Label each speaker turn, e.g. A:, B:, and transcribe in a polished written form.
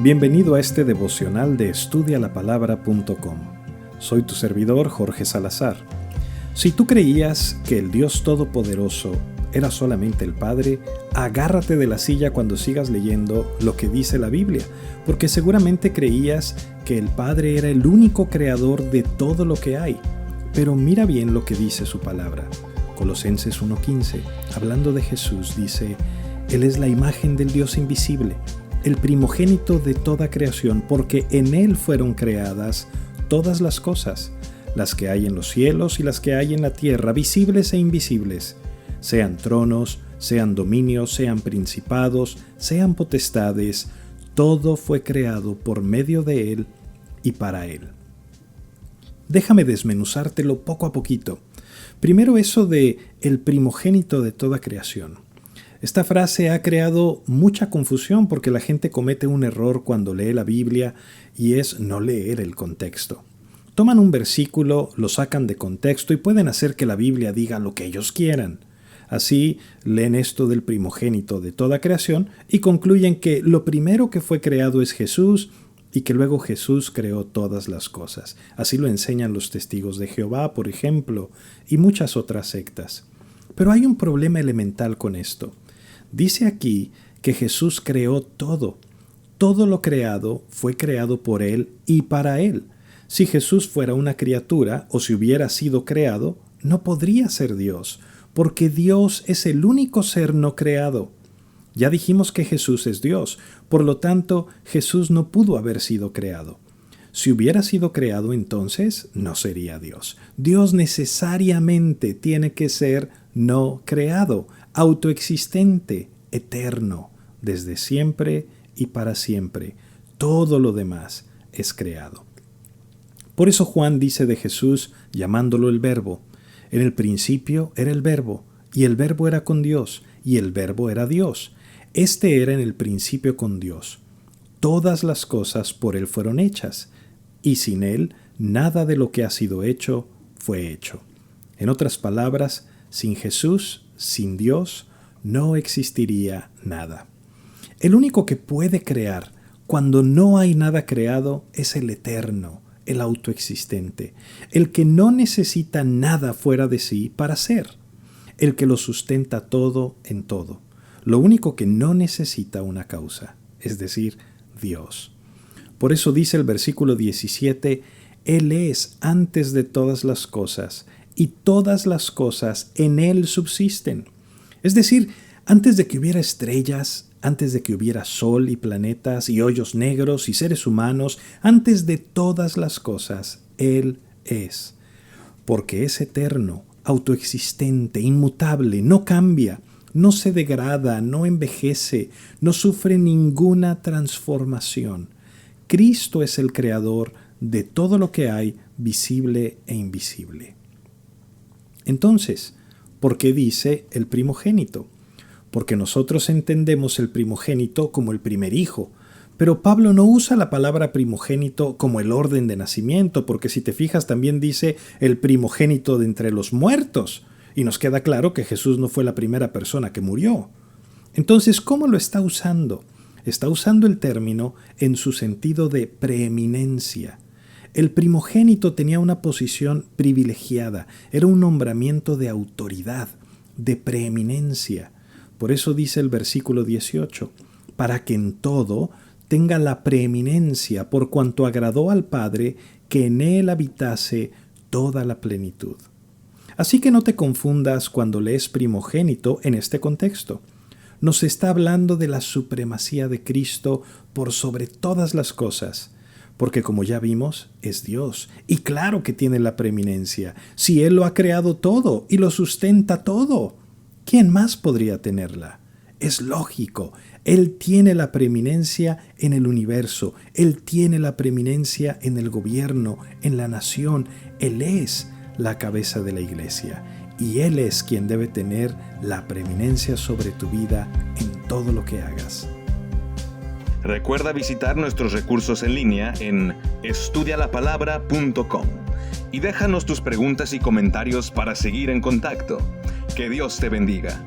A: Bienvenido a este devocional de estudialapalabra.com. Soy tu servidor Jorge Salazar. Si tú creías que el Dios Todopoderoso era solamente el Padre, agárrate de la silla cuando sigas leyendo lo que dice la Biblia, porque seguramente creías que el Padre era el único creador de todo lo que hay. Pero mira bien lo que dice su palabra. Colosenses 1:15, hablando de Jesús, dice: Él es la imagen del Dios invisible, el primogénito de toda creación, porque en Él fueron creadas todas las cosas, las que hay en los cielos y las que hay en la tierra, visibles e invisibles, sean tronos, sean dominios, sean principados, sean potestades, todo fue creado por medio de Él y para Él. Déjame desmenuzártelo poco a poquito. Primero eso de el primogénito de toda creación. Esta frase ha creado mucha confusión porque la gente comete un error cuando lee la Biblia y es no leer el contexto. Toman un versículo, lo sacan de contexto y pueden hacer que la Biblia diga lo que ellos quieran. Así leen esto del primogénito de toda creación y concluyen que lo primero que fue creado es Jesús y que luego Jesús creó todas las cosas. Así lo enseñan los testigos de Jehová, por ejemplo, y muchas otras sectas. Pero hay un problema elemental con esto. Dice aquí que Jesús creó todo. Todo lo creado fue creado por Él y para Él. Si Jesús fuera una criatura o si hubiera sido creado, no podría ser Dios, porque Dios es el único ser no creado. Ya dijimos que Jesús es Dios, por lo tanto, Jesús no pudo haber sido creado. Si hubiera sido creado, entonces no sería Dios. Dios necesariamente tiene que ser no creado, autoexistente, eterno, desde siempre y para siempre. Todo lo demás es creado. Por eso Juan dice de Jesús, llamándolo el Verbo: en el principio era el Verbo, y el Verbo era con Dios, y el Verbo era Dios. Este era en el principio con Dios. Todas las cosas por Él fueron hechas, y sin Él nada de lo que ha sido hecho fue hecho. En otras palabras, sin Jesús, sin Dios, no existiría nada. El único que puede crear cuando no hay nada creado es el eterno, el autoexistente, el que no necesita nada fuera de sí para ser, el que lo sustenta todo en todo. Lo único que no necesita una causa, es decir, Dios. Por eso dice el versículo 17, Él es antes de todas las cosas, y todas las cosas en Él subsisten. Es decir, antes de que hubiera estrellas, antes de que hubiera sol y planetas y hoyos negros y seres humanos, antes de todas las cosas, Él es. Porque es eterno, autoexistente, inmutable, no cambia, no se degrada, no envejece, no sufre ninguna transformación. Cristo es el creador de todo lo que hay, visible e invisible. Entonces, ¿por qué dice el primogénito? Porque nosotros entendemos el primogénito como el primer hijo, pero Pablo no usa la palabra primogénito como el orden de nacimiento, porque si te fijas también dice el primogénito de entre los muertos, y nos queda claro que Jesús no fue la primera persona que murió. Entonces, ¿cómo lo está usando? Está usando el término en su sentido de preeminencia. El primogénito tenía una posición privilegiada, era un nombramiento de autoridad, de preeminencia. Por eso dice el versículo 18, para que en todo tenga la preeminencia por cuanto agradó al Padre que en Él habitase toda la plenitud. Así que no te confundas cuando lees primogénito en este contexto. Nos está hablando de la supremacía de Cristo por sobre todas las cosas, porque como ya vimos, es Dios, y claro que tiene la preeminencia. Si Él lo ha creado todo y lo sustenta todo, ¿quién más podría tenerla? Es lógico, Él tiene la preeminencia en el universo, Él tiene la preeminencia en el gobierno, en la nación, Él es la cabeza de la iglesia, y Él es quien debe tener la preeminencia sobre tu vida en todo lo que hagas.
B: Recuerda visitar nuestros recursos en línea en estudialapalabra.com y déjanos tus preguntas y comentarios para seguir en contacto. Que Dios te bendiga.